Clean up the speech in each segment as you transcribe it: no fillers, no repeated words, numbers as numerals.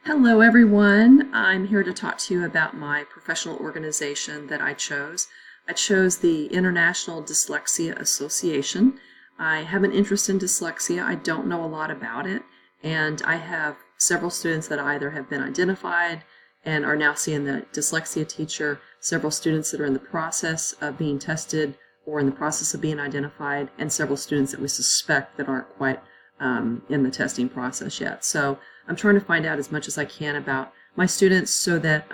Hello, everyone. I'm here to talk to you about my professional organization that I chose. I chose the International Dyslexia Association. I have an interest in dyslexia. I don't know a lot about it, and I have several students that either have been identified and are now seeing the dyslexia teacher, several students that are in the process of being tested or in the process of being identified, and several students that we suspect that aren't quite in the testing process yet. So I'm trying to find out as much as I can about my students so that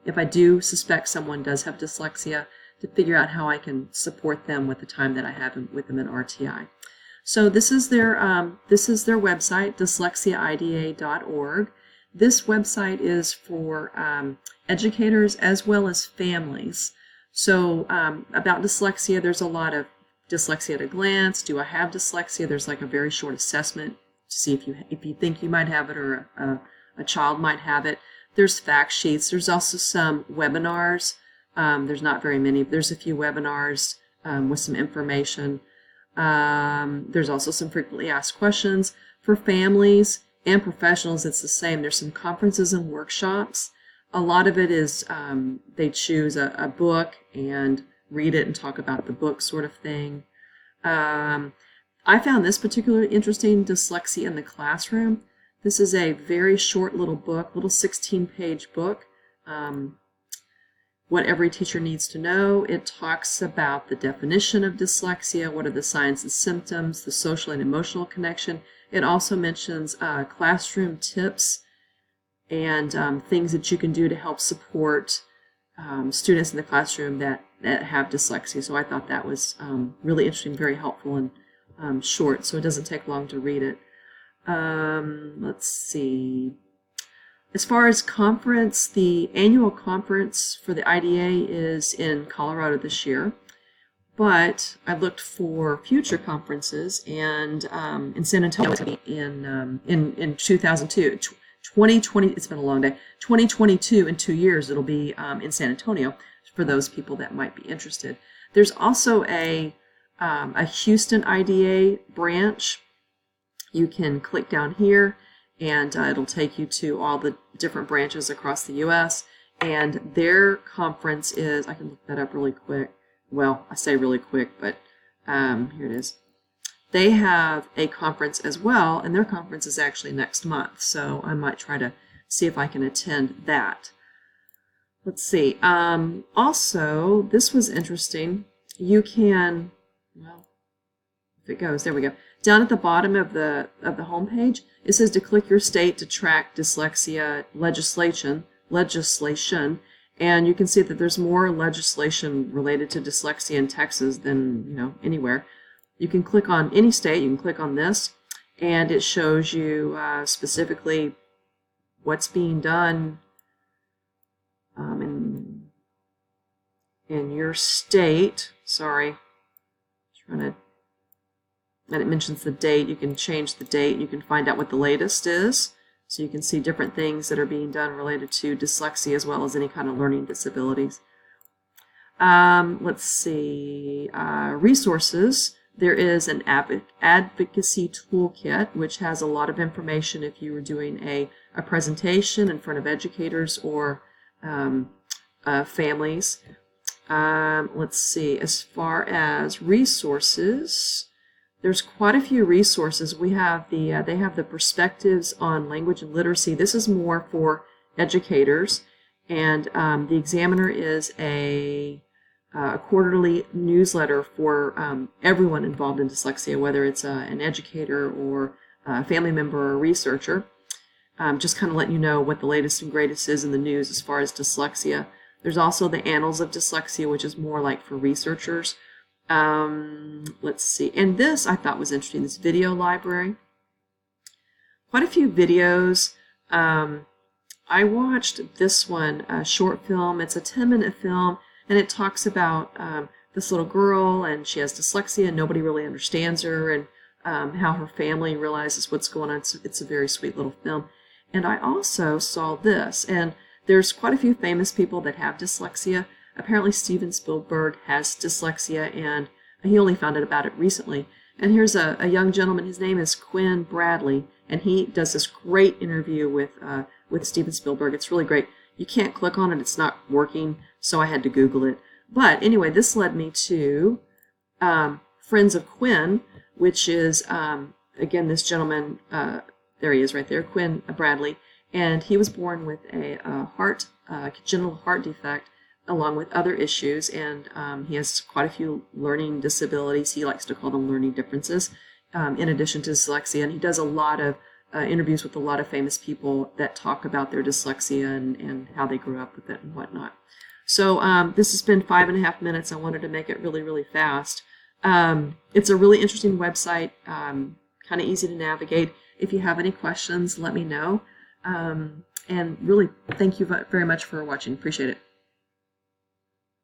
if I do suspect someone does have dyslexia, to figure out how I can support them with the time that I have with them at RTI. So this is their website, dyslexiaida.org. This website is for educators as well as families. So about dyslexia, there's a lot of dyslexia at a glance. Do I have dyslexia? There's like a very short assessment to see if you think you might have it or a child might have it. There's fact sheets. There's also some webinars. There's not very many. There's a few webinars with some information. There's also some frequently asked questions. For families and professionals, it's the same. There's some conferences and workshops. A lot of it is they choose a book and read it and talk about the book sort of thing. I found this particularly interesting, Dyslexia in the Classroom. This is a very short little book, little 16-page book, what every teacher needs to know. It talks about the definition of dyslexia, what are the signs and symptoms, the social and emotional connection. It also mentions classroom tips and things that you can do to help support students in the classroom that have dyslexia. So I thought that was really interesting, very helpful, and short, so it doesn't take long to read it. Let's see. As far as conference, the annual conference for the IDA is in Colorado this year, but I looked for future conferences, and in San Antonio it's going to be in 2020, it's been a long day, 2022, in 2 years it'll be in San Antonio for those people that might be interested. There's also a Houston IDA branch. You can click down here and it'll take you to all the different branches across the U.S. and their conference is, I can look that up really quick. Well, I say really quick, but here it is. They have a conference as well, and their conference is actually next month, so I might try to see if I can attend that. Let's see. Also, this was interesting. You can, well, if it goes, there we go. Down at the bottom of the homepage, it says to click your state to track dyslexia legislation, and you can see that there's more legislation related to dyslexia in Texas than anywhere. You can click on any state. You can click on this, and it shows you specifically what's being done in your state. Sorry, and it mentions the date. You can change the date, and you can find out what the latest is. So you can see different things that are being done related to dyslexia as well as any kind of learning disabilities. Let's see, resources. There is an advocacy toolkit, which has a lot of information if you were doing a presentation in front of educators or families. Let's see, as far as resources, there's quite a few resources. We have they have the perspectives on language and literacy. This is more for educators, and the Examiner is a quarterly newsletter for everyone involved in dyslexia, whether it's an educator or a family member or a researcher. Just kind of letting you know what the latest and greatest is in the news as far as dyslexia. There's also the Annals of Dyslexia, which is more like for researchers. Let's see, and this I thought was interesting, this video library. Quite a few videos. I watched this one, a short film. It's a 10-minute film, and it talks about this little girl, and she has dyslexia, and nobody really understands her, and how her family realizes what's going on. It's a very sweet little film. And I also saw this, and there's quite a few famous people that have dyslexia. Apparently Steven Spielberg has dyslexia, and he only found out about it recently. And here's a young gentleman, his name is Quinn Bradley, and he does this great interview with Steven Spielberg. It's really great. You can't click on it; it's not working, so I had to Google it. But anyway, this led me to Friends of Quinn, which is again this gentleman. There he is, right there, Quinn Bradley, and he was born with a congenital heart defect, along with other issues, and he has quite a few learning disabilities. He likes to call them learning differences, in addition to dyslexia. And he does a lot of interviews with a lot of famous people that talk about their dyslexia and how they grew up with it and whatnot. So this has been 5.5 minutes. I wanted to make it really, really fast. It's a really interesting website, kind of easy to navigate. If you have any questions, let me know. And really, thank you very much for watching. Appreciate it.